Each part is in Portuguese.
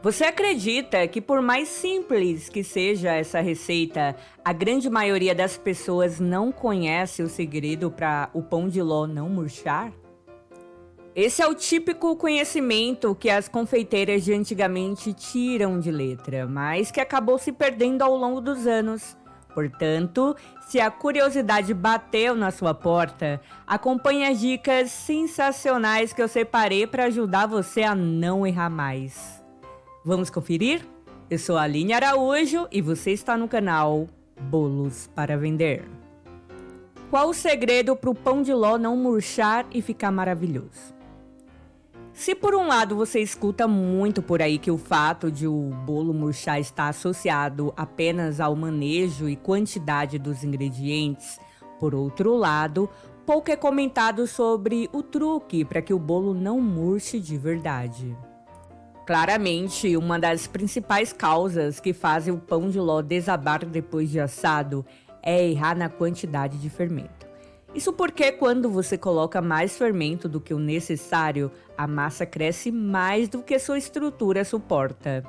Você acredita que por mais simples que seja essa receita, a grande maioria das pessoas não conhece o segredo para o pão de ló não murchar? Esse é o típico conhecimento que as confeiteiras de antigamente tiram de letra, mas que acabou se perdendo ao longo dos anos. Portanto, se a curiosidade bateu na sua porta, acompanhe as dicas sensacionais que eu separei para ajudar você a não errar mais. Vamos conferir? Eu sou a Aline Araújo e você está no canal Bolos para Vender. Qual o segredo para o pão de ló não murchar e ficar maravilhoso? Se por um lado você escuta muito por aí que o fato de o bolo murchar está associado apenas ao manejo e quantidade dos ingredientes, por outro lado, pouco é comentado sobre o truque para que o bolo não murche de verdade. Claramente, uma das principais causas que fazem o pão de ló desabar depois de assado é errar na quantidade de fermento. Isso porque quando você coloca mais fermento do que o necessário, a massa cresce mais do que sua estrutura suporta.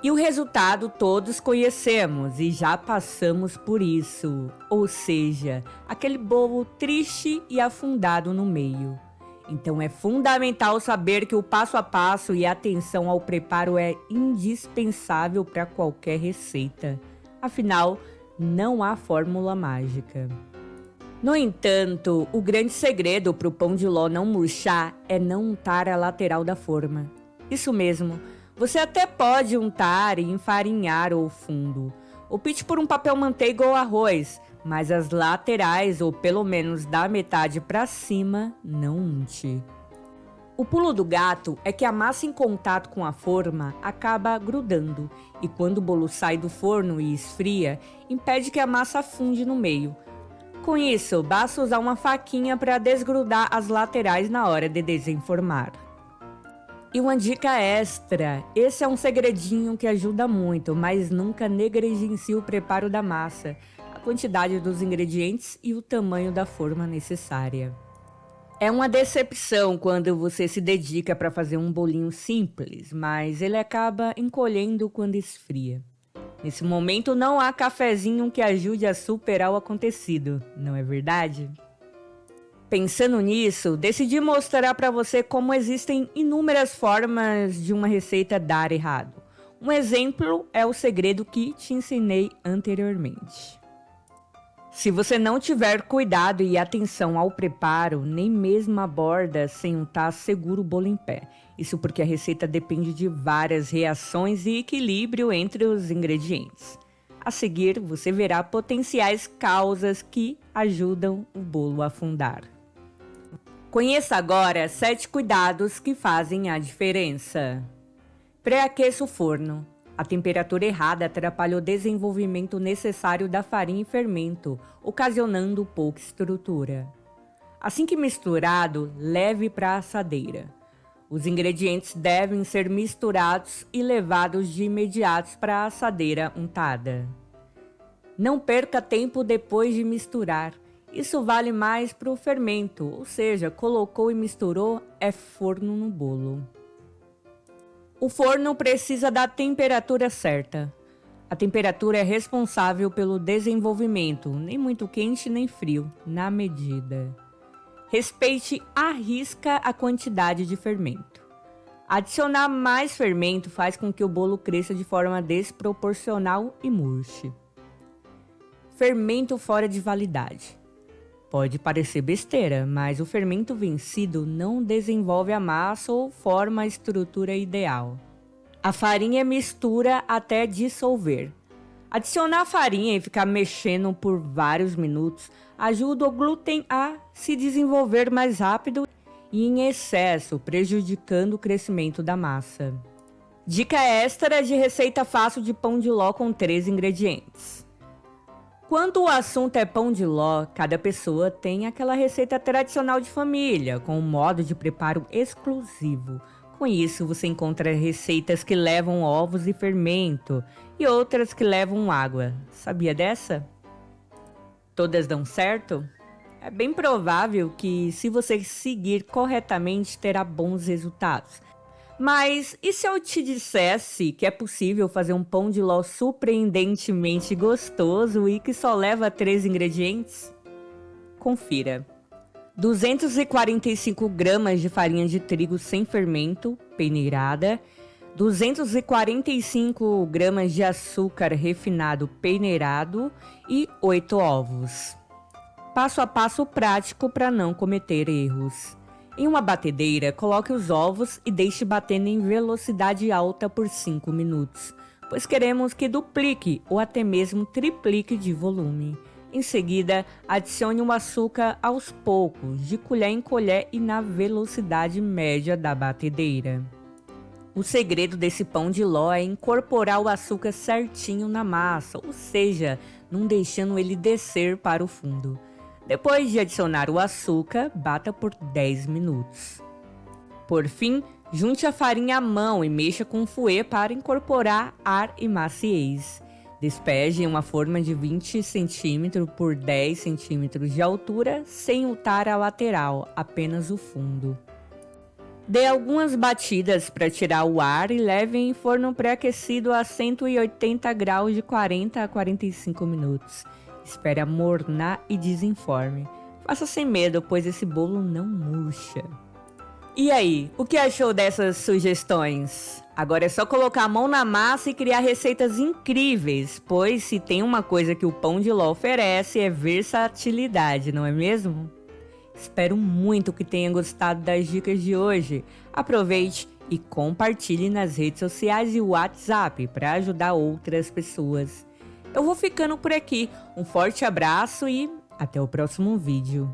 E o resultado todos conhecemos e já passamos por isso, ou seja, aquele bolo triste e afundado no meio. Então é fundamental saber que o passo a passo e a atenção ao preparo é indispensável para qualquer receita. Afinal, não há fórmula mágica. No entanto, o grande segredo para o pão de ló não murchar é não untar a lateral da forma. Isso mesmo, você até pode untar e enfarinhar o fundo. Opte por um papel manteiga ou arroz, mas as laterais, ou pelo menos da metade para cima, não unte. O pulo do gato é que a massa em contato com a forma acaba grudando, e quando o bolo sai do forno e esfria, impede que a massa afunde no meio. Com isso, basta usar uma faquinha para desgrudar as laterais na hora de desenformar. E uma dica extra, esse é um segredinho que ajuda muito, mas nunca negligencie o preparo da massa, a quantidade dos ingredientes e o tamanho da forma necessária. É uma decepção quando você se dedica para fazer um bolinho simples, mas ele acaba encolhendo quando esfria. Nesse momento não há cafezinho que ajude a superar o acontecido, não é verdade? Pensando nisso, decidi mostrar para você como existem inúmeras formas de uma receita dar errado. Um exemplo é o segredo que te ensinei anteriormente. Se você não tiver cuidado e atenção ao preparo, nem mesmo a borda sem untar segura o bolo em pé. Isso porque a receita depende de várias reações e equilíbrio entre os ingredientes. A seguir, você verá potenciais causas que ajudam o bolo a afundar. Conheça agora 7 cuidados que fazem a diferença. Pré-aqueça o forno. A temperatura errada atrapalha o desenvolvimento necessário da farinha e fermento, ocasionando pouca estrutura. Assim que misturado, leve para a assadeira. Os ingredientes devem ser misturados e levados de imediato para a assadeira untada. Não perca tempo depois de misturar. Isso vale mais para o fermento, ou seja, colocou e misturou, é forno no bolo. O forno precisa da temperatura certa. A temperatura é responsável pelo desenvolvimento, nem muito quente nem frio, na medida. Respeite à risca a quantidade de fermento. Adicionar mais fermento faz com que o bolo cresça de forma desproporcional e murche. Fermento fora de validade. Pode parecer besteira, mas o fermento vencido não desenvolve a massa ou forma a estrutura ideal. A farinha mistura até dissolver. Adicionar a farinha e ficar mexendo por vários minutos ajuda o glúten a se desenvolver mais rápido e em excesso, prejudicando o crescimento da massa. Dica extra de receita fácil de pão de ló com 3 ingredientes. Quando o assunto é pão de ló, cada pessoa tem aquela receita tradicional de família, com um modo de preparo exclusivo. Com isso, você encontra receitas que levam ovos e fermento, e outras que levam água. Sabia dessa? Todas dão certo? É bem provável que, se você seguir corretamente, terá bons resultados. Mas e se eu te dissesse que é possível fazer um pão de ló surpreendentemente gostoso e que só leva 3 ingredientes? Confira. 245 gramas de farinha de trigo sem fermento, peneirada, 245 gramas de açúcar refinado peneirado e 8 ovos. Passo a passo prático para não cometer erros. Em uma batedeira, coloque os ovos e deixe batendo em velocidade alta por 5 minutos, pois queremos que duplique ou até mesmo triplique de volume. Em seguida, adicione o açúcar aos poucos, de colher em colher e na velocidade média da batedeira. O segredo desse pão de ló é incorporar o açúcar certinho na massa, ou seja, não deixando ele descer para o fundo. Depois de adicionar o açúcar, bata por 10 minutos. Por fim, junte a farinha à mão e mexa com o fouet para incorporar ar e maciez. Despeje em uma forma de 20 cm por 10 cm de altura, sem untar a lateral, apenas o fundo. Dê algumas batidas para tirar o ar e leve em forno pré-aquecido a 180 graus de 40 a 45 minutos. Espere amornar e desenforme. Faça sem medo, pois esse bolo não murcha. E aí, o que achou dessas sugestões? Agora é só colocar a mão na massa e criar receitas incríveis, pois se tem uma coisa que o pão de ló oferece é versatilidade, não é mesmo? Espero muito que tenha gostado das dicas de hoje. Aproveite e compartilhe nas redes sociais e WhatsApp para ajudar outras pessoas. Eu vou ficando por aqui. Um forte abraço e até o próximo vídeo.